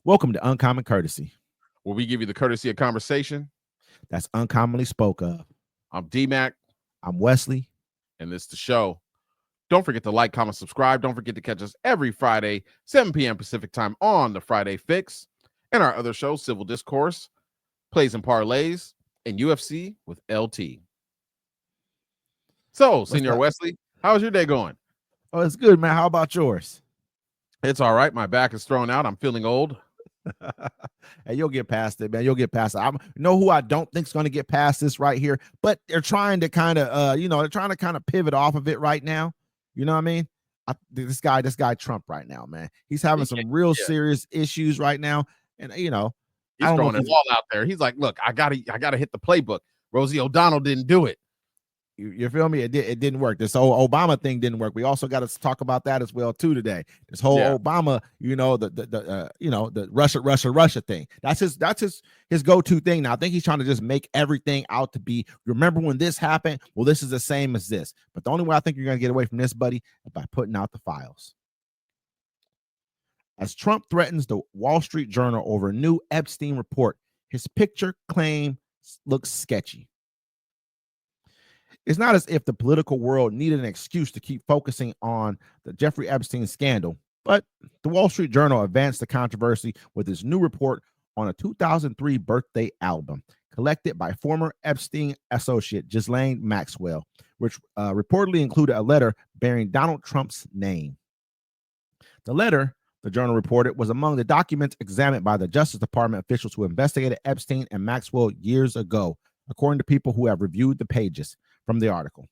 Welcome to Uncommon Courtesy. Where we give you the courtesy of conversation. That's uncommonly spoke of. I'm D-Mac. I'm Wesley. And this is the show. Don't forget to like, comment, subscribe. Don't forget to catch us every Friday, 7 p.m. Pacific time on the Friday Fix. And our other show, Civil Discourse, Plays and Parlays, and UFC with LT. So, Senor Wesley, how's your day going? Oh, it's good, man. How about yours? It's all right. My back is thrown out. I'm feeling old. Hey, you'll get past it, man. You'll get past it. I know who I don't think is going to get past this right here, but they're trying to kind of, they're trying to kind of pivot off of it right now. You know what I mean? This guy Trump right now, man. He's having some real serious issues right now, and he's throwing it all out there. He's like, look, I gotta hit the playbook. Rosie O'Donnell didn't do it. You feel me? It didn't work. This whole Obama thing didn't work. We also got to talk about that as well too today. This whole Obama, the Russia thing. That's his go-to thing now. I think he's trying to just make everything out to be. Remember when this happened? Well, this is the same as this. But the only way I think you're gonna get away from this, buddy, is by putting out the files. As Trump threatens the Wall Street Journal over a new Epstein report, his picture claim looks sketchy. It's not as if the political world needed an excuse to keep focusing on the Jeffrey Epstein scandal, but the Wall Street Journal advanced the controversy with its new report on a 2003 birthday album collected by former Epstein associate Ghislaine Maxwell, which reportedly included a letter bearing Donald Trump's name. The letter, the journal reported, was among the documents examined by the Justice Department officials who investigated Epstein and Maxwell years ago, according to people who have reviewed the pages from the article.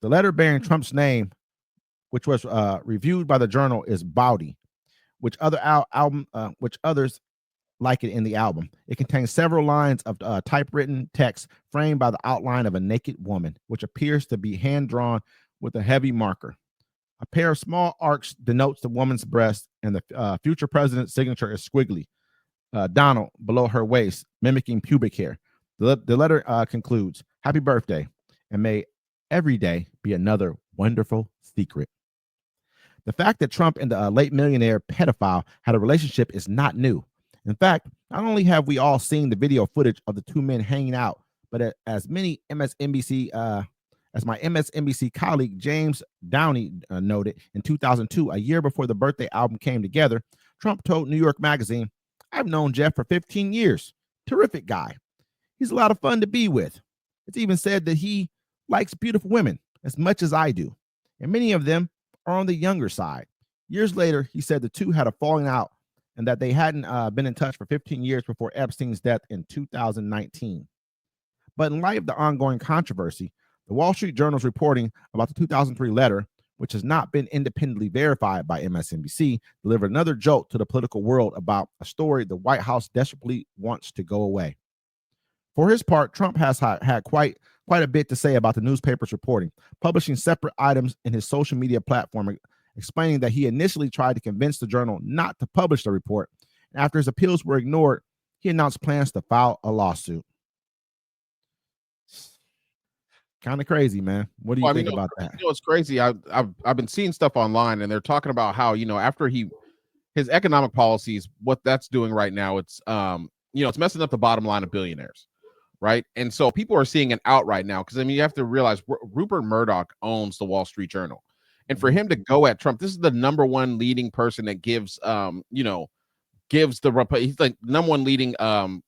The letter bearing Trump's name, which was reviewed by the journal, is bawdy, which others like it in the album. It contains several lines of typewritten text framed by the outline of a naked woman, which appears to be hand-drawn with a heavy marker. A pair of small arcs denotes the woman's breast, and the future president's signature is squiggly, Donald, below her waist, mimicking pubic hair. The letter concludes, "Happy birthday, and may every day be another wonderful secret." The fact that Trump and the late millionaire pedophile had a relationship is not new. In fact, not only have we all seen the video footage of the two men hanging out, but as my MSNBC colleague James Downey noted in 2002, a year before the birthday album came together, Trump told New York Magazine, "I've known Jeff for 15 years. Terrific guy. He's a lot of fun to be with. It's even said that he likes beautiful women as much as I do, and many of them are on the younger side." Years later, he said the two had a falling out and that they hadn't been in touch for 15 years before Epstein's death in 2019. But in light of the ongoing controversy, the Wall Street Journal's reporting about the 2003 letter, which has not been independently verified by MSNBC, delivered another jolt to the political world about a story the White House desperately wants to go away. For his part, Trump has had quite a bit to say about the newspaper's reporting, publishing separate items in his social media platform, explaining that he initially tried to convince the journal not to publish the report. After his appeals were ignored, he announced plans to file a lawsuit. Kind of crazy, man. What do you think about that? You know, it's crazy. I've been seeing stuff online, and they're talking about how, after his economic policies, what that's doing right now, it's it's messing up the bottom line of billionaires. Right. And so people are seeing an out right now because, you have to realize Rupert Murdoch owns the Wall Street Journal. And for him to go at Trump, this is the number one leading person that gives he's the number one leading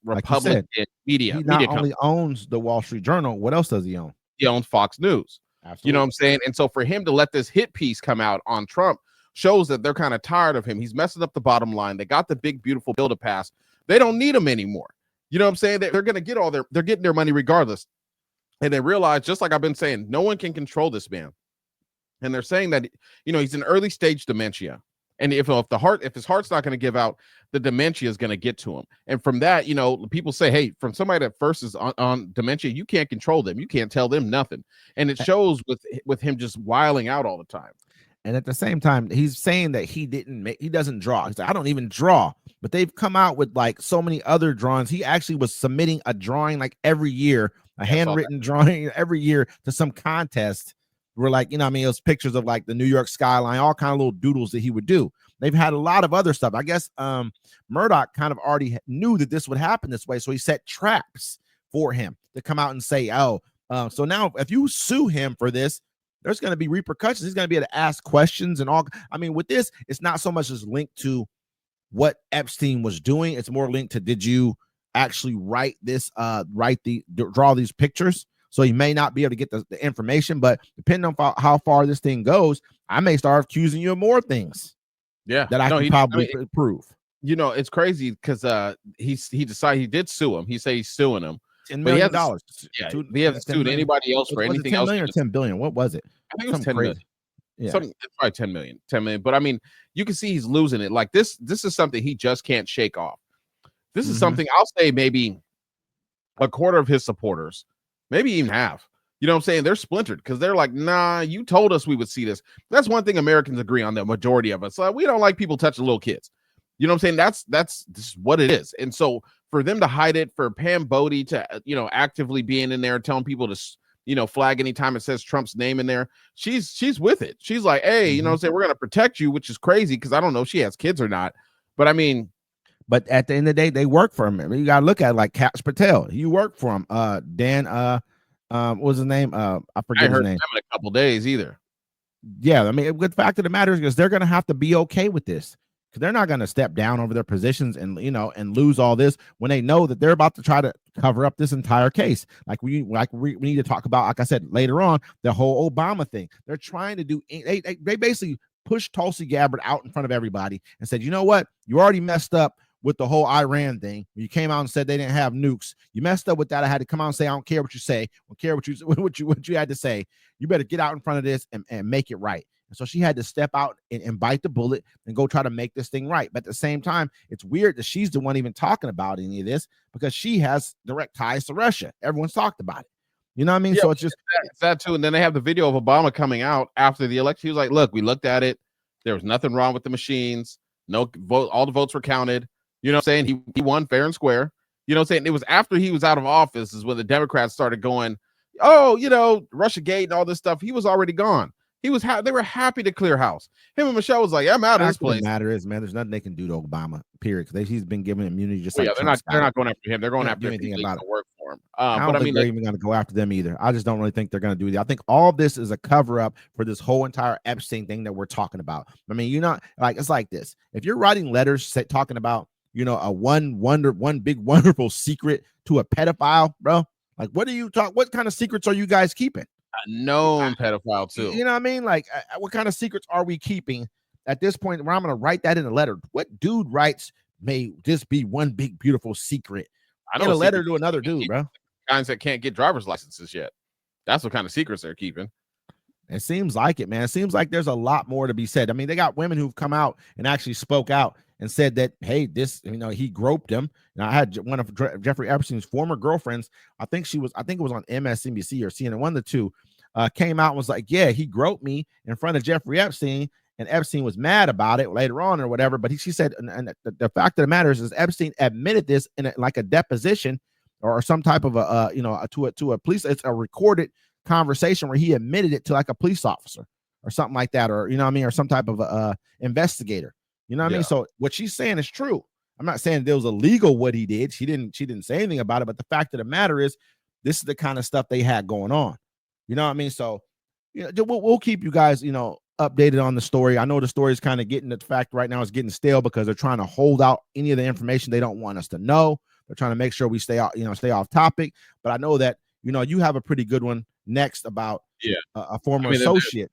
Republican media. He not only owns the Wall Street Journal, what else does he own? He owns Fox News. Absolutely. You know what I'm saying? And so for him to let this hit piece come out on Trump shows that they're kind of tired of him. He's messing up the bottom line. They got the big, beautiful bill to pass. They don't need him anymore. You know what I'm saying? They're going to get they're getting their money regardless. And they realize, just like I've been saying, no one can control this man. And they're saying that, he's in early stage dementia. And if his heart's not going to give out, the dementia is going to get to him. And from that, people say, hey, from somebody that first is on dementia, you can't control them. You can't tell them nothing. And it shows with him just wiling out all the time. And at the same time, he's saying that he doesn't draw. He's like, I don't even draw. But they've come out with like so many other drawings. He actually was submitting a drawing like every year, a handwritten drawing every year to some contest where, like, it was pictures of like the New York skyline, all kind of little doodles that he would do. They've had a lot of other stuff. I guess Murdoch kind of already knew that this would happen this way, so he set traps for him to come out and say, "Oh, so now if you sue him for this, there's going to be repercussions. He's going to be able to ask questions and all." I mean, with this, it's not so much as linked to what Epstein was doing. It's more linked to, did you actually write this, draw these pictures? So he may not be able to get the information, but depending on how far this thing goes, I may start accusing you of more things. Yeah, that I can probably prove. You know, it's crazy because he decided he did sue him. He said he's suing him. $10 million. Yeah, he hasn't sued anybody else for anything else. 10 million or 10 billion? What was it? I think it was 10 million. Yeah, it's probably 10 million. 10 million. But I mean, you can see he's losing it. Like this is something he just can't shake off. This is something I'll say maybe a quarter of his supporters, maybe even half. You know what I'm saying? They're splintered because they're like, nah, you told us we would see this. That's one thing Americans agree on, the majority of us. We don't like people touching little kids. You know what I'm saying? This is what it is. And so for them to hide it, for Pam Bodie to, actively being in there, telling people to, flag anytime it says Trump's name in there, she's with it. She's like, hey, you know what I'm saying? We're going to protect you, which is crazy because I don't know if she has kids or not. But I mean, but at the end of the day, they work for him. You got to look at it like Kash Patel. You work for him. Dan, what was his name? I forget his name. In a couple days either. Yeah, I mean, the fact of the matter is they're going to have to be okay with this, because they're not going to step down over their positions and and lose all this when they know that they're about to try to cover up this entire case. Like we need to talk about, like I said later on, the whole Obama thing. They're trying to do. They basically pushed Tulsi Gabbard out in front of everybody and said, you know what, you already messed up with the whole Iran thing. You came out and said they didn't have nukes. You messed up with that. I had to come out and say, I don't care what you say. I don't care what you had to say. You better get out in front of this and make it right. And so she had to step out and bite the bullet and go try to make this thing right. But at the same time, it's weird that she's the one even talking about any of this, because she has direct ties to Russia. Everyone's talked about it. You know what I mean? Yeah, so it's just that too. And then they have the video of Obama coming out after the election. He was like, look, we looked at it. There was nothing wrong with the machines. No vote. All the votes were counted. You know what I'm saying? He won fair and square. You know what I'm saying? It was after he was out of office is when the Democrats started going, oh, Russiagate and all this stuff. He was already gone. He was they were happy to clear house. Him and Michelle was like, I'm out of this place. The matter is, man, there's nothing they can do to Obama, period. Because he's been given immunity just like they're not going after him. They're going after anything about it. Work for him. I don't think they're even going to go after them either. I just don't really think they're going to do that. I think all of this is a cover up for this whole entire Epstein thing that we're talking about. I mean, it's like this. If you're writing letters talking about, one big wonderful secret to a pedophile, bro, like what kind of secrets are you guys keeping? A known pedophile too. You know what I mean? Like, what kind of secrets are we keeping at this point where I'm going to write that in a letter? What dude writes, may this be one big beautiful secret? I don't. In a letter to another dude, bro. Guys that can't get driver's licenses yet. That's what kind of secrets they're keeping. It seems like it, man. It seems like there's a lot more to be said. I mean, they got women who've come out and actually spoke out and said that, hey, he groped him. And I had one of Jeffrey Epstein's former girlfriends, I think it was on MSNBC or CNN, one of the two, came out and was like, yeah, he groped me in front of Jeffrey Epstein, and Epstein was mad about it later on or whatever. But she said, and the fact of the matter is Epstein admitted this in a deposition or some type of to a police. It's a recorded conversation where he admitted it to like a police officer or something like that, or or some type of investigator. You know what I mean? So what she's saying is true. I'm not saying it was illegal what he did. She didn't say anything about it. But the fact of the matter is, this is the kind of stuff they had going on. You know what I mean? So, we'll keep you guys, updated on the story. I know the story is kind of getting, the fact right now is getting stale because they're trying to hold out any of the information they don't want us to know. They're trying to make sure we stay off topic. But I know that, you have a pretty good one next about a former associate.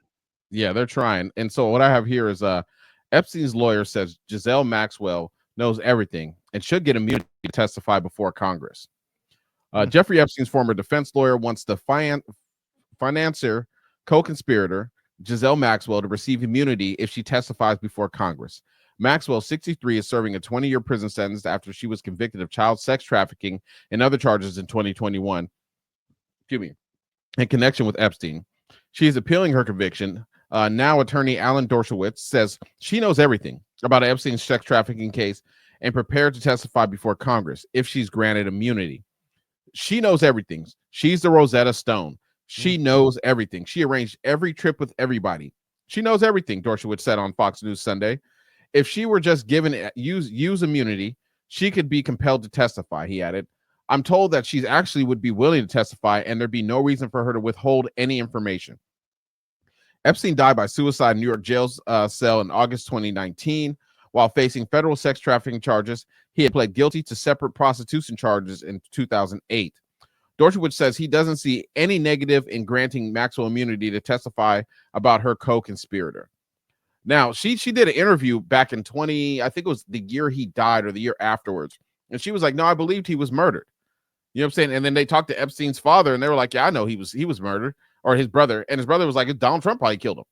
They're trying. And so what I have here is Epstein's lawyer says Ghislaine Maxwell knows everything and should get immunity to testify before Congress. Jeffrey Epstein's former defense lawyer wants the financier, co-conspirator, Ghislaine Maxwell, to receive immunity if she testifies before Congress. Maxwell, 63, is serving a 20-year prison sentence after she was convicted of child sex trafficking and other charges in 2021. In connection with Epstein. She is appealing her conviction. Now attorney Alan Dershowitz says she knows everything about Epstein's sex trafficking case and prepared to testify before Congress if she's granted immunity. She knows everything. She's the Rosetta Stone. She knows everything. She arranged every trip with everybody. She knows everything, Dershowitz said on Fox News Sunday. If she were just given use immunity, she could be compelled to testify, he added. I'm told that she's actually would be willing to testify, and there'd be no reason for her to withhold any information. Epstein died by suicide in New York jail cell in August 2019. While facing federal sex trafficking charges, he had pled guilty to separate prostitution charges in 2008. Dershowitz says he doesn't see any negative in granting Maxwell immunity to testify about her co-conspirator. Now, she did an interview back in I think it was the year he died or the year afterwards. And she was like, no, I believed he was murdered. You know what I'm saying? And then they talked to Epstein's father and they were like, yeah, I know he was murdered, or his brother. And his brother was like, Donald Trump probably killed him.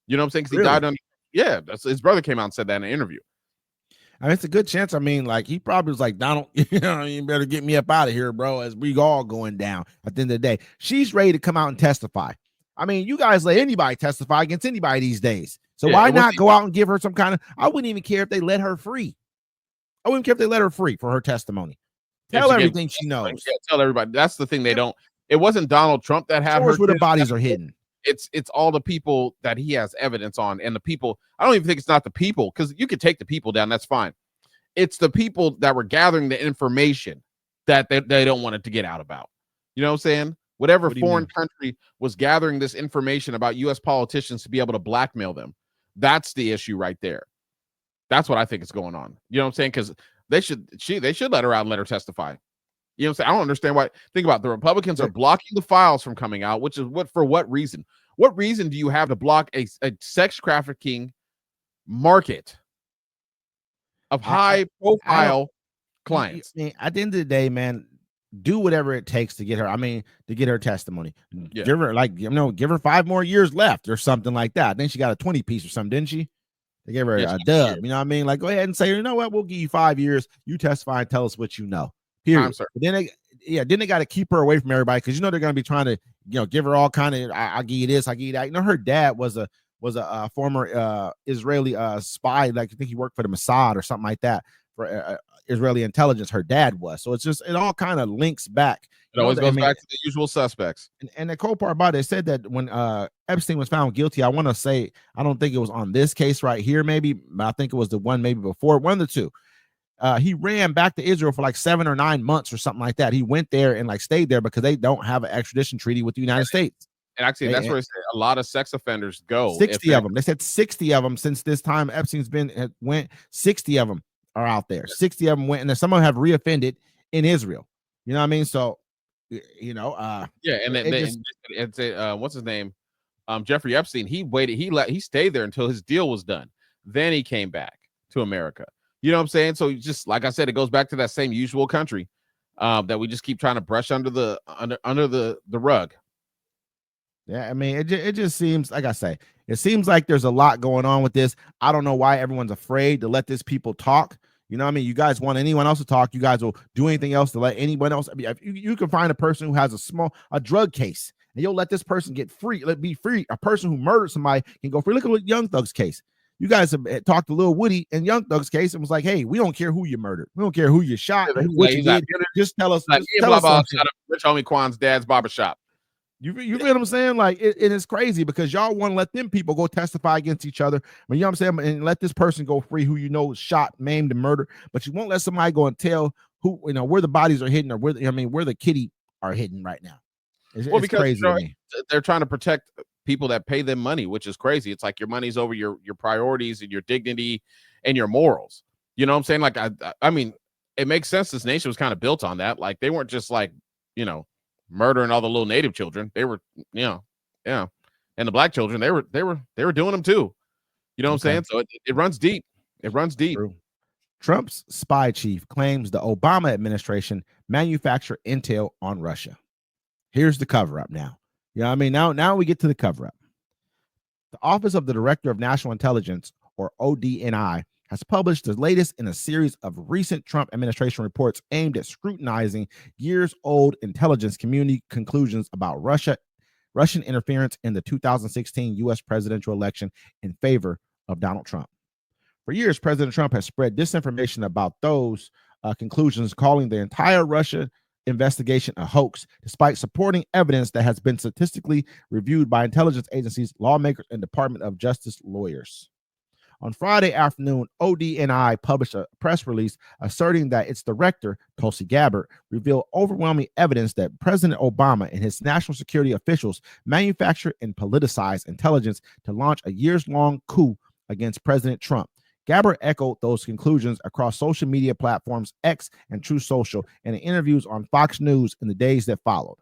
You know what I'm saying? Because he died on, yeah, his brother came out and said that in an interview. I mean, it's a good chance. I mean, like, he probably was like, Donald, you better get me up out of here, bro, as we all going down at the end of the day. She's ready to come out and testify. I mean, you guys let anybody testify against anybody these days. So why not go out and give her some kind of, I wouldn't even care if they let her free. I wouldn't care if they let her free for her testimony. Tell everything she knows. Yeah, tell everybody. That's the thing. They don't, it wasn't Donald Trump that had her. Where the bodies are hidden. It's all the people that he has evidence on, and the people, I don't even think it's not the people, because you could take the people down, that's fine. It's the people that were gathering the information that they don't want it to get out about. You know what I'm saying? Whatever foreign country was gathering this information about U.S. politicians to be able to blackmail them. That's the issue right there. That's what I think is going on. You know what I'm saying? Because they should let her out and let her testify. You know what I'm saying? I don't understand why. Think about it. The Republicans are blocking the files from coming out, which is for what reason? What reason do you have to block a sex trafficking market of high profile clients? I mean, at the end of the day, man, do whatever it takes to get her. I mean, to get her testimony. Yeah. Give her give her 5 more years left or something like that. Then she got a 20 piece or something, didn't she? They gave her a dub. You know what I mean? Like, go ahead and say, you know what? We'll give you 5 years. You testify and tell us what you know. Period. But then they got to keep her away from everybody, because they're going to be trying to, give her all kind of, I'll give you this, I give you that. Her dad was a former Israeli spy. Like, I think he worked for the Mossad or something like that, for Israeli intelligence. Her dad was. So it all kind of links back. It always goes back to the usual suspects. And the cool part about it, said that when Epstein was found guilty, I want to say, I don't think it was on this case right here, maybe, but I think it was the one maybe before, one of the two. He ran back to Israel for like 7 or 9 months or something like that. He went there and like stayed there because they don't have an extradition treaty with the United States. And actually, that's where a lot of sex offenders go. 60 of them. They said 60 of them since this time Epstein's went. 60 of them are out there. 60 of them went, and then some of them have reoffended in Israel. You know what I mean? So, and then what's his name? Jeffrey Epstein. He waited. He stayed there until his deal was done. Then he came back to America. You know what I'm saying? So just like I said, it goes back to that same usual country that we just keep trying to brush under the rug. Yeah, I mean, it just seems, like I say, it seems like there's a lot going on with this. I don't know why everyone's afraid to let these people talk. You know what I mean? You guys want anyone else to talk, you guys will do anything else to let anyone else. I mean, if you can find a person who has a drug case, and you'll let this person get free, be free. A person who murdered somebody can go free. Look at Young Thug's case. You guys have talked to Lil Woody and Young Thug's case and was like, hey, we don't care who you murdered. We don't care who you shot. What you did. Just tell us. Tell us Rich homie Quan's dad's barbershop. You feel what I'm saying? Like, it is crazy because y'all want to let them people go testify against each other. But you know what I'm saying? And let this person go free who shot, maimed, and murdered. But you won't let somebody go and tell who, where the bodies are hidden, or where the kitty are hidden right now. It's because crazy to me. They're trying to protect people that pay them money, which is crazy. It's like your money's over your priorities and your dignity and your morals. You know what I'm saying? Like, I mean, it makes sense. This nation was kind of built on that. Like, they weren't just like, murdering all the little native children. They were, and the black children, they were doing them too. You know what I'm saying? So it runs deep. It runs deep. True. Trump's spy chief claims the Obama administration manufactured intel on Russia. Here's the cover up now. You know what I mean? Now we get to the cover up. The Office of the Director of National Intelligence, or ODNI, has published the latest in a series of recent Trump administration reports aimed at scrutinizing years-old intelligence community conclusions about Russian interference in the 2016 U.S. presidential election in favor of Donald Trump. For years, President Trump has spread disinformation about those conclusions, calling the entire Russia investigation a hoax, despite supporting evidence that has been statistically reviewed by intelligence agencies, lawmakers, and Department of Justice lawyers. On Friday afternoon, ODNI published a press release asserting that its director, Tulsi Gabbard, revealed overwhelming evidence that President Obama and his national security officials manufactured and politicized intelligence to launch a years-long coup against President Trump. Gabbard echoed those conclusions across social media platforms X and True Social and in interviews on Fox News in the days that followed.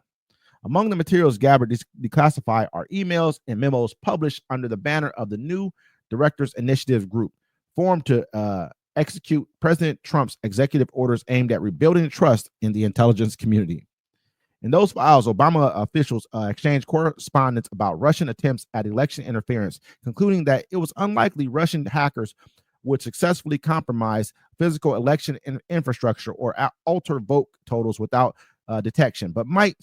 Among the materials Gabbard declassified are emails and memos published under the banner of the New Directors Initiative Group, formed to execute President Trump's executive orders aimed at rebuilding trust in the intelligence community. In those files, Obama officials exchanged correspondence about Russian attempts at election interference, concluding that it was unlikely Russian hackers would successfully compromise physical election infrastructure or alter vote totals without detection, but might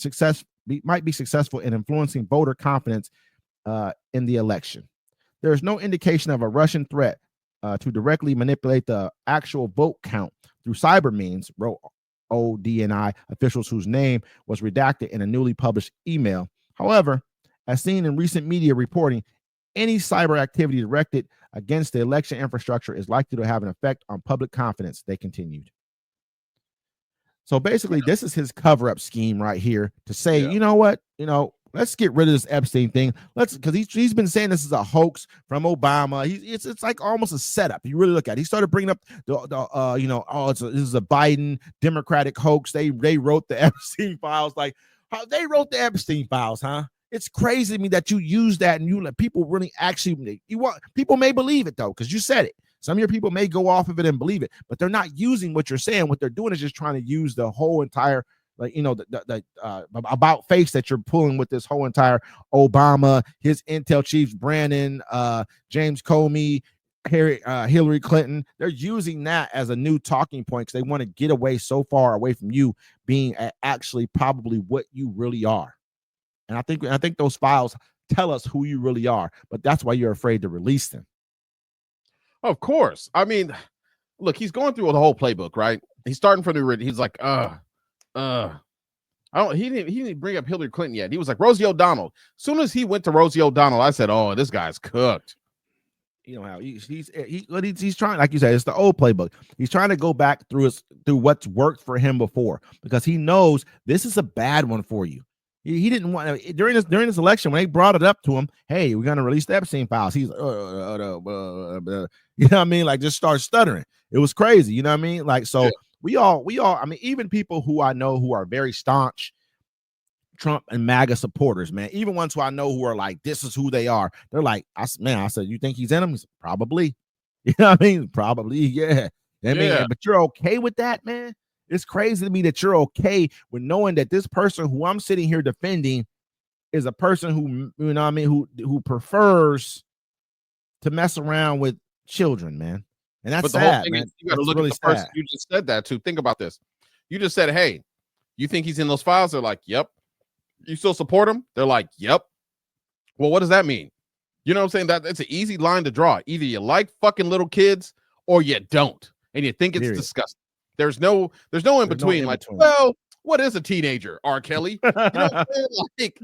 be successful in influencing voter confidence in the election. There is no indication of a Russian threat to directly manipulate the actual vote count through cyber means, wrote ODNI officials whose name was redacted in a newly published email. However, as seen in recent media reporting, any cyber activity directed against the election infrastructure is likely to have an effect on public confidence, they continued. So basically, this is his cover-up scheme right here to say, you know what, let's get rid of this Epstein thing. Because he's been saying this is a hoax from Obama. It's like almost a setup. You really look at it. He started bringing up this is a Biden Democratic hoax. They wrote the Epstein files. Like, how they wrote the Epstein files, huh? It's crazy to me that you use that and you let people really actually people may believe it though, because you said it. Some of your people may go off of it and believe it, but they're not using what you're saying. What they're doing is just trying to use the whole entire, the about face that you're pulling with this whole entire Obama, his intel chiefs, Brandon, James Comey, Hillary Clinton. They're using that as a new talking point because they want to get away so far away from you being actually probably what you really are. And I think those files tell us who you really are, but that's why you're afraid to release them. Of course. I mean, look, he's going through the whole playbook, right? He's starting from the he's like, he didn't bring up Hillary Clinton yet. He was like Rosie O'Donnell. As soon as he went to Rosie O'Donnell, I said, oh, this guy's cooked. You know how he's trying, like you said, it's the old playbook. He's trying to go back through what's worked for him before because he knows this is a bad one for you. He didn't want during this election when they brought it up to him. Hey, we're gonna release the Epstein files. He's you know what I mean, like just start stuttering. It was crazy, you know what I mean? Like so, we all. I mean, even people who I know who are very staunch Trump and MAGA supporters, man. Even ones who I know who are like, this is who they are. They're like, I said, you think he's in them? He said, probably. You know what I mean? Probably, yeah. I mean, but you're okay with that, man? It's crazy to me that you're okay with knowing that this person who I'm sitting here defending is a person who, you know what I mean, who prefers to mess around with children, man. And that's sad, man. You got to look at the person you just said that to. Think about this. You just said, hey, you think he's in those files? They're like, yep. You still support him? They're like, yep. Well, what does that mean? You know what I'm saying? That's an easy line to draw. Either you like fucking little kids or you don't. And you think it's disgusting. There's no in between. Well, what is a teenager, R. Kelly? You know what I'm saying? Like,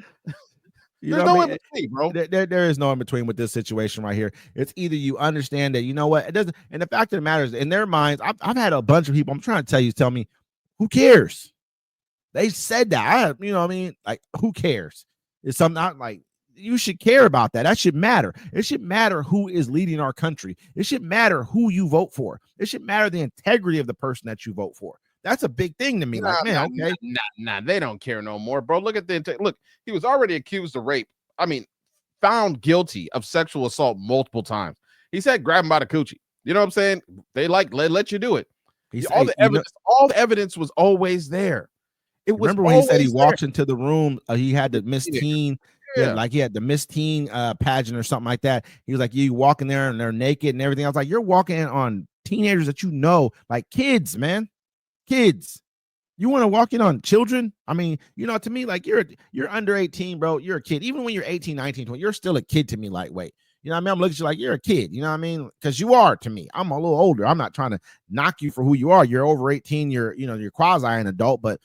there's no in between, bro. There is no in between with this situation right here. It's either you understand that, you know what, it doesn't. And the fact of the matter is, in their minds, I've had a bunch of people. I'm trying to tell me, who cares? They said that. You know what I mean? Like, who cares? It's something not like you should care about that. That should matter. It should matter who is leading our country. It should matter who you vote for. It should matter the integrity of the person that you vote for. That's a big thing to me. They don't care no more, bro. Look at look. He was already accused of rape. I mean, found guilty of sexual assault multiple times. He said, grab him by the coochie. You know what I'm saying? They let you do it. All the evidence was always there. Remember when he said he walked into the room, he had the Miss Teen, he had the Miss Teen pageant or something like that. He was like, you walk in there and they're naked and everything. I was like, you're walking in on teenagers that you know, like kids, man. Kids. You want to walk in on children? I mean, you know, to me, like you're under 18, bro. You're a kid. Even when you're 18, 19, 20, you're still a kid to me, lightweight. You know what I mean? I'm looking at you like you're a kid. You know what I mean? Because you are to me. I'm a little older. I'm not trying to knock you for who you are. You're over 18. You're quasi an adult, but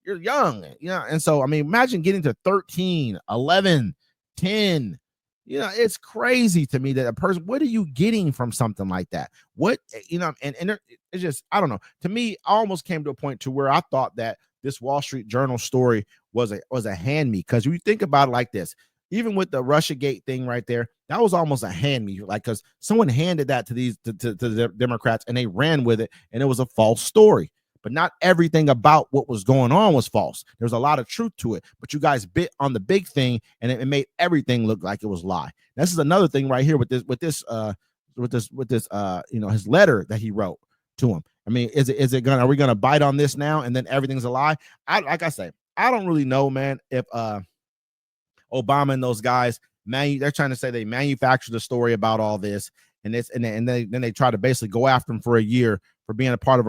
you're young, you know, and so I mean, imagine getting to 13, 11, 10, It's crazy to me that a person, what are you getting from something like that? What, it's just, I don't know. To me, I almost came to a point to where I thought that this Wall Street Journal story was a hand me. Because you think about it like this, even with the Russiagate thing right there, that was almost a hand me, like, because someone handed that to the Democrats and they ran with it, and it was a false story. But not everything about what was going on was false. There's a lot of truth to it, but you guys bit on the big thing, and it made everything look like it was lie. This is another thing right here with this his letter that he wrote to him. I mean, are we gonna bite on this now and then everything's a lie? Like I say, I don't really know, man, if Obama and those guys, they're trying to say they manufactured the story about all this, and then they try to basically go after him for a year for being a part of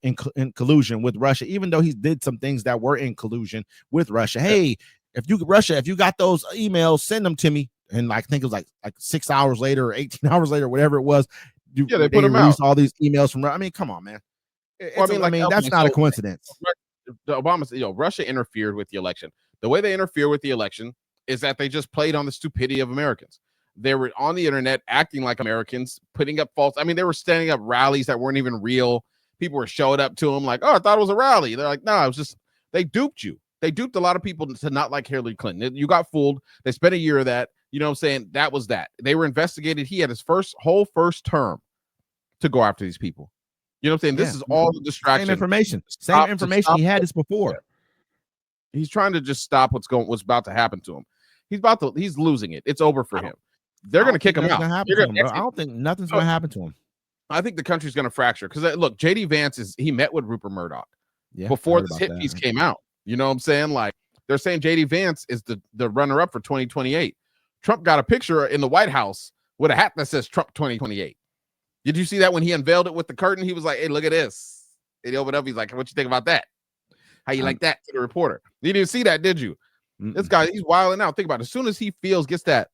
in collusion with Russia, even though he did some things that were in collusion with Russia. Hey, if you got those emails, send them to me. And I think it was like 6 hours later or 18 hours later, whatever it was. They put them out. All these emails from. I mean, come on, man. That's not a coincidence. Russia interfered with the election. The way they interfere with the election is that they just played on the stupidity of Americans. They were on the internet acting like Americans, putting up false. I mean, they were standing up rallies that weren't even real. People were showing up to them like, oh, I thought it was a rally. They're like, no, it was just, they duped you. They duped a lot of people to not like Hillary Clinton. You got fooled. They spent a year of that. You know what I'm saying? That was that. They were investigated. He had his first term to go after these people. You know what I'm saying? This is all the distraction. Same information. He had this before. He's trying to just stop what's about to happen to him. He's losing it. It's over for him. They're going to kick him out. I don't think nothing's going to happen to him. I think the country's going to fracture because look, JD Vance he met with Rupert Murdoch before this hit piece came out. You know what I'm saying? Like, they're saying JD Vance is the runner up for 2028. Trump got a picture in the White House with a hat that says Trump 2028. Did you see that when he unveiled it with the curtain? He was like, hey, look at this. And he opened up. He's like, what you think about that? How you like that? To the reporter. You didn't see that, did you? Mm-mm. This guy, he's wilding out. Think about it. As soon as he gets that,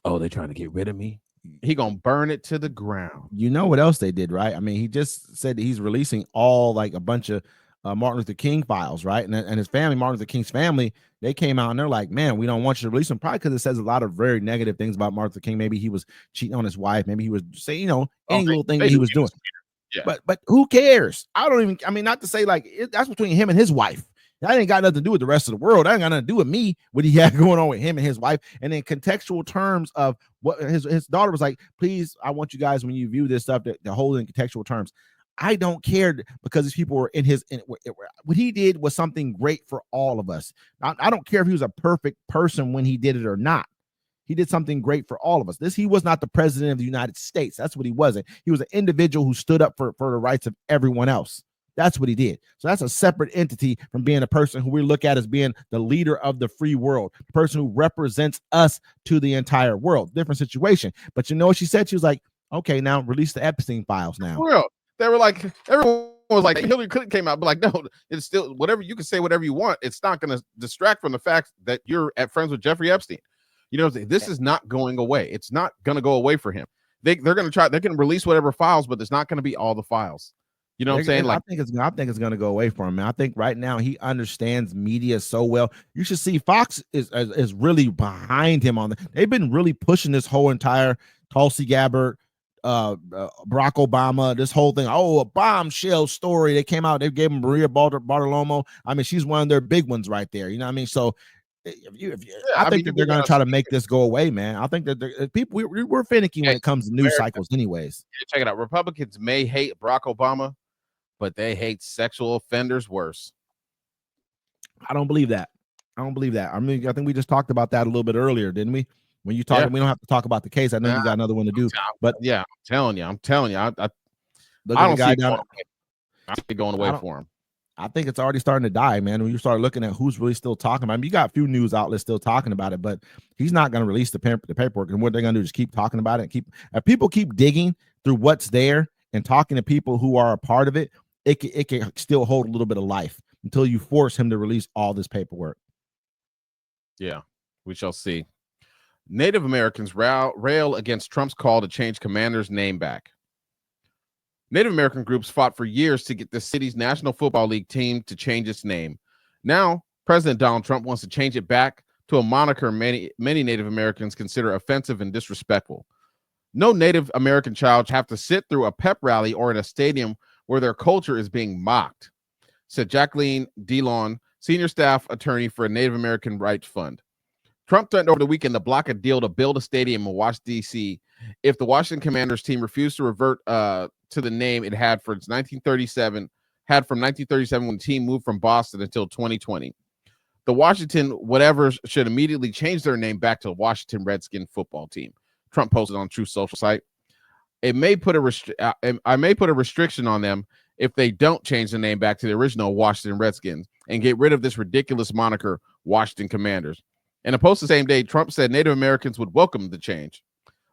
oh, they're trying to get rid of me, he gonna burn it to the ground. You know what else they did, right? I mean, he just said he's releasing a bunch of Martin Luther King files, right? And his family, Martin Luther King's family, they came out and they're like, man, we don't want you to release him, probably because it says a lot of very negative things about Martin Luther King. Maybe he was cheating on his wife. Maybe he was saying, any little thing that he was doing. Yeah. But who cares? Not to say that's between him and his wife. That ain't got nothing to do with the rest of the world. That ain't got nothing to do with me, what he had going on with him and his wife. And in contextual terms of what his daughter was like, please, I want you guys, when you view this stuff, to hold it in contextual terms. I don't care, because these people were what he did was something great for all of us. I don't care if he was a perfect person when he did it or not. He did something great for all of us. He was not the president of the United States. That's what he wasn't. He was an individual who stood up for the rights of everyone else. That's what he did. So that's a separate entity from being a person who we look at as being the leader of the free world, the person who represents us to the entire world. Different situation. But you know what she said? She was like, okay, now release the Epstein files now. For real. They were like, everyone was like, Hillary Clinton came out, but like, no, it's still whatever. You can say whatever you want. It's not going to distract from the fact that you're friends with Jeffrey Epstein. You know, this is not going away. It's not going to go away for him. They're going to try. They can release whatever files, but it's not going to be all the files. You know what I'm saying? Like, I think it's going to go away from him, man. I think right now he understands media so well. You should see Fox is really behind him on they've been really pushing this whole entire Tulsi Gabbard, Barack Obama, this whole thing. Oh, a bombshell story. They came out. They gave him Maria Bartiromo. I mean, she's one of their big ones right there. You know what I mean? So I think that they're going to try to make this go away, man. I think that people we're finicky when it comes to news cycles, anyways. Check it out. Republicans may hate Barack Obama, but they hate sexual offenders worse. I don't believe that. I mean, I think we just talked about that a little bit earlier, didn't we? When you talk, we don't have to talk about the case. I know you got another one to do, but yeah, I'm telling you, I don't see it going away for him. I think it's already starting to die, man. When you start looking at who's really still talking about him, you got a few news outlets still talking about it, but he's not going to release the paperwork. And what they're going to do is keep talking about it. If people keep digging through what's there and talking to people who are a part of it, it can still hold a little bit of life until you force him to release all this paperwork. Yeah, we shall see. Native Americans rail against Trump's call to change Commander's name back. Native American groups fought for years to get the city's National Football League team to change its name. Now, President Donald Trump wants to change it back to a moniker many Native Americans consider offensive and disrespectful. No Native American child should have to sit through a pep rally or in a stadium where their culture is being mocked, said Jacqueline DeLon, senior staff attorney for a Native American Rights Fund. Trump threatened over the weekend to block a deal to build a stadium in Washington, D.C. if the Washington Commanders team refused to revert to the name it had for its 1937 from 1937 when the team moved from Boston until 2020. The Washington whatevers should immediately change their name back to Washington Redskin football team. Trump posted on Truth Social site. I may put a restriction on them if they don't change the name back to the original Washington Redskins and get rid of this ridiculous moniker, Washington Commanders. In a post the same day, Trump said Native Americans would welcome the change.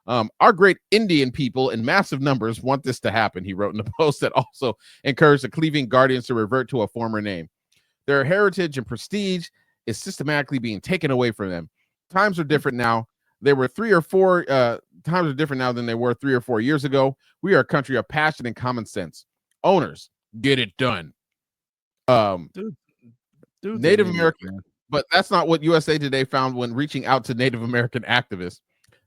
Our great Indian people in massive numbers want this to happen, he wrote in the post that also encouraged the Cleveland Guardians to revert to a former name. Their heritage and prestige is systematically being taken away from them. Times are different now. They were times are different now than they were 3 or 4 years ago. We are a country of passion and common sense. Owners, get it done. Native American, but that's not what USA Today found when reaching out to Native American activists.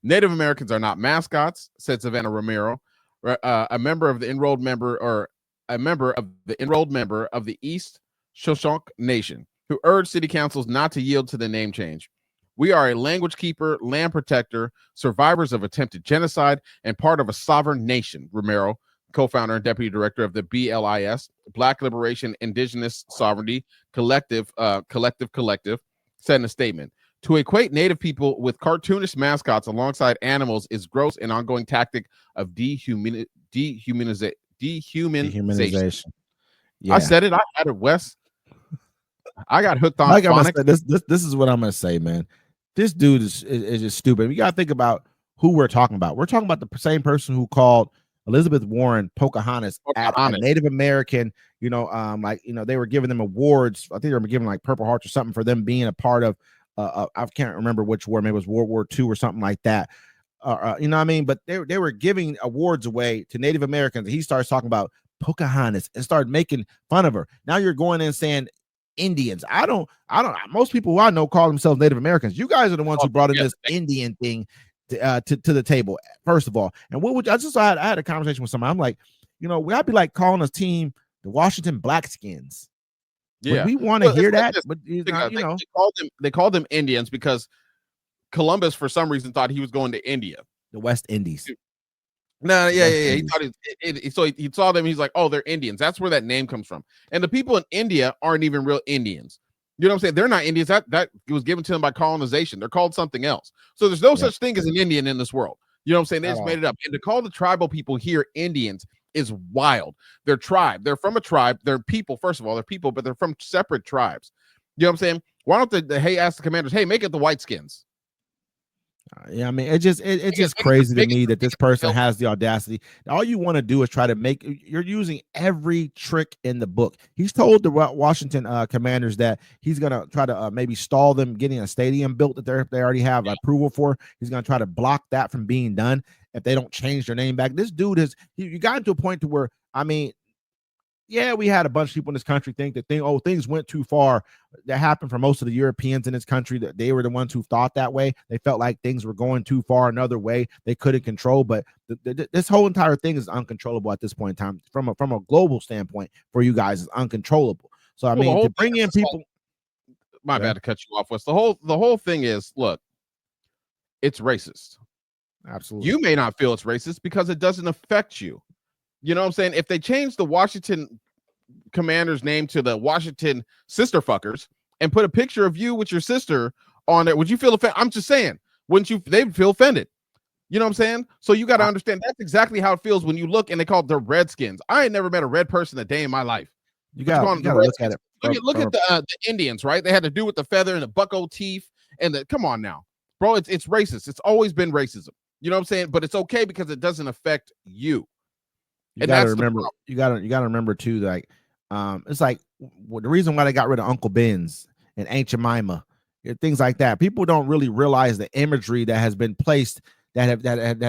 Native Americans are not mascots, said Savannah Romero, a member of the enrolled member of the East Shoshone Nation, who urged city councils not to yield to the name change. We are a language keeper, land protector, survivors of attempted genocide, and part of a sovereign nation, Romero, co-founder and deputy director of the BLIS, Black Liberation Indigenous Sovereignty Collective, said in a statement. To equate Native people with cartoonish mascots alongside animals is gross and ongoing tactic of dehumanization. Yeah. I said it. I had it, Wes. I got hooked on this is what I'm gonna say, man. This dude is just stupid. We gotta think about who we're talking about. We're talking about the same person who called Elizabeth Warren Pocahontas. At a Native American, they were giving them awards. I think they were giving like Purple Hearts or something for them being a part of I can't remember which war, maybe it was World War II or something like that. You know what I mean? But they were giving awards away to Native Americans. He starts talking about Pocahontas and started making fun of her. Now you're going in and saying Indians. I don't most people who I know call themselves Native Americans. You guys are the ones who brought in this Indian thing to the table, first of all. And what would I had a conversation with somebody. I'm like, I'd be like calling a team the Washington Blackskins. Yeah, we want to hear that, but they called them Indians because Columbus, for some reason, thought he was going to India, the West Indies. No, yeah. He thought so he saw them. He's like, oh, they're Indians. That's where that name comes from. And the people in India aren't even real Indians. You know what I'm saying? They're not Indians. That was given to them by colonization. They're called something else. So there's no such thing as an Indian in this world. You know what I'm saying? They just made it up. And to call the tribal people here Indians is wild. They're tribe. They're from a tribe. They're people. First of all, they're people, but they're from separate tribes. You know what I'm saying? Why don't they ask the commanders, hey, make it the Whiteskins? Yeah, I mean, it's just crazy to me that this person has the audacity. All you want to do is try to you're using every trick in the book. He's told the Washington Commanders that he's going to try to maybe stall them getting a stadium built that they already have approval for. He's going to try to block that from being done if they don't change their name back. This dude you got to a point to where, I mean, yeah, we had a bunch of people in this country think that things went too far. That happened for most of the Europeans in this country, that they were the ones who thought that way. They felt like things were going too far another way they couldn't control. But this whole entire thing is uncontrollable at this point in time. From a global standpoint, for you guys, is uncontrollable. So I mean, to bring in people. My bad to cut you off, Wes. The whole thing is, look, it's racist. Absolutely. You may not feel it's racist because it doesn't affect you. You know what I'm saying? If they change the Washington Commanders name to the Washington Sister Fuckers and put a picture of you with your sister on it, would you feel offended? I'm just saying, wouldn't you? They'd feel offended. You know what I'm saying? So you got to understand that's exactly how it feels when you look and they call it the Redskins. I ain't never met a red person a day in my life. You got to look at it. Look at the Indians, right? They had to do with the feather and the bucko teeth and come on now, bro. It's racist. It's always been racism. You know what I'm saying? But it's okay because it doesn't affect you. You got to remember. You got to remember too. Like, it's like the reason why they got rid of Uncle Ben's and Aunt Jemima, things like that. People don't really realize the imagery that has been placed that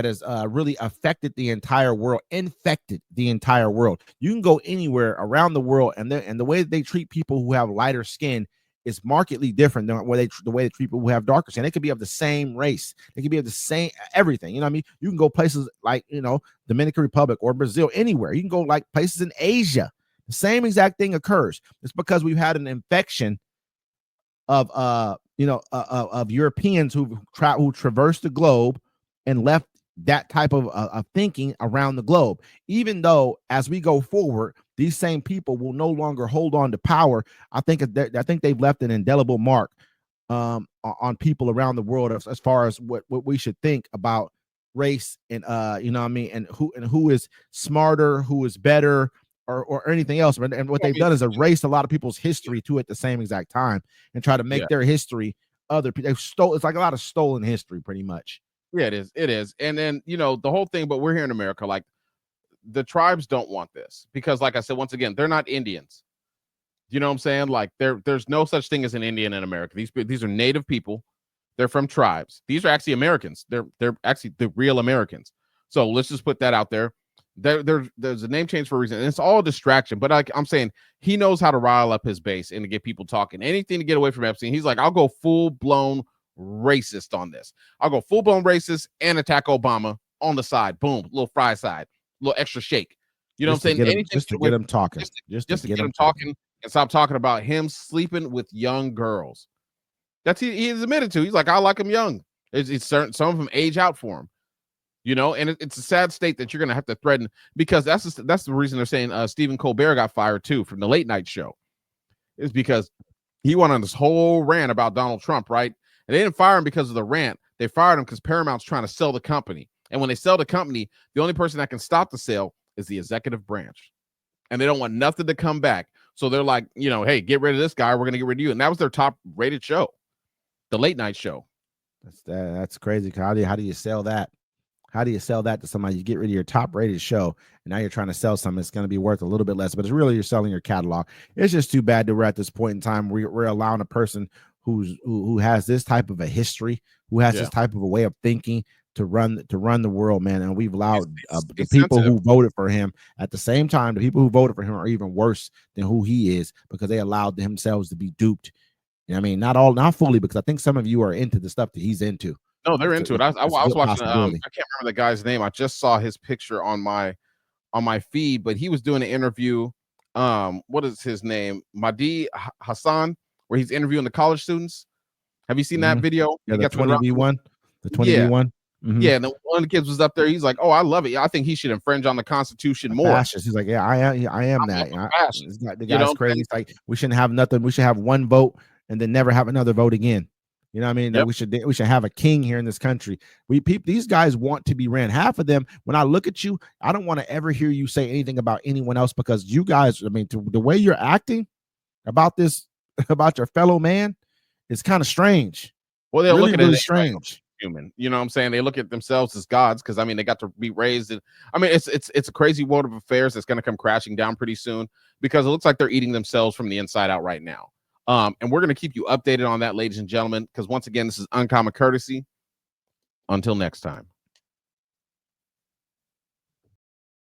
has really affected the entire world, infected the entire world. You can go anywhere around the world, and the way that they treat people who have lighter skin is markedly different than the way they treat people who have darker skin. They could be of the same race. They could be of the same everything. You know what I mean? You can go places like, Dominican Republic or Brazil, anywhere. You can go like places in Asia. The same exact thing occurs. It's because we've had an infection of of Europeans who traversed the globe and left that type of thinking around the globe. Even though as we go forward, these same people will no longer hold on to power. I think they've left an indelible mark on people around the world as far as what we should think about race and and who is smarter, who is better, or anything else. And what they've done is erased a lot of people's history too at the same exact time and try to make their history other people. It's like a lot of stolen history, pretty much. Yeah, it is. And then, the whole thing, but we're here in America, like the tribes don't want this because, like I said, once again, they're not Indians. You know what I'm saying? Like there's no such thing as an Indian in America. These are native people. They're from tribes. These are actually Americans. They're actually the real Americans. So let's just put that out there. There's a name change for a reason. And it's all a distraction. But like I'm saying, he knows how to rile up his base and to get people talking. Anything to get away from Epstein. He's like, I'll go full blown racist on this. I'll go full blown racist and attack Obama on the side. Boom, little fry side, little extra shake. You know what I'm saying? Just to get him talking. Just to get him talking and stop talking about him sleeping with young girls. That's he's admitted to. He's like, I like him young. It's certain, some of them age out for him. And it's a sad state that you're going to have to threaten, because that's the reason they're saying Stephen Colbert got fired too from the late night show, is because he went on this whole rant about Donald Trump, right? And they didn't fire him because of the rant. They fired him because Paramount's trying to sell the company. And when they sell the company, the only person that can stop the sale is the executive branch. And they don't want nothing to come back. So they're like, hey, get rid of this guy. We're going to get rid of you. And that was their top rated show, the late night show. That's crazy. How do you sell that? How do you sell that to somebody? You get rid of your top rated show, and now you're trying to sell something that's going to be worth a little bit less, but it's really you're selling your catalog. It's just too bad that we're at this point in time where we're allowing a person who has this type of a history, who has this type of a way of thinking to run the world, man. And we've allowed the people who voted for him. At the same time, the people who voted for him are even worse than who he is, because they allowed themselves to be duped. I mean, not fully, because I think some of you are into the stuff that he's into. No, they're into it. I was watching. I can't remember the guy's name. I just saw his picture on my feed, but he was doing an interview. What is his name? Mahdi Hassan, where he's interviewing the college students. Have you seen that video? Yeah, the 20v1. The 20v1. Mm-hmm. Yeah, and one of the kids was up there. He's like, "Oh, I love it. I think he should infringe on the Constitution more." Fascist. He's like, "Yeah, I am that." The guy's crazy. It's like, we shouldn't have nothing. We should have one vote and then never have another vote again. You know what I mean? Yep. We should have a king here in this country. These guys want to be ran. Half of them, when I look at you, I don't want to ever hear you say anything about anyone else, because you guys, I mean, the way you're acting about this, about your fellow man, is kind of strange. Well, they're really, looking really at strange. Human, you know what I'm saying? They look at themselves as gods, because I mean, they got to be raised in. I mean, it's a crazy world of affairs that's going to come crashing down pretty soon, because it looks like they're eating themselves from the inside out right now. And we're going to keep you updated on that, ladies and gentlemen, because once again, this is Uncommon Courtesy. Until next time.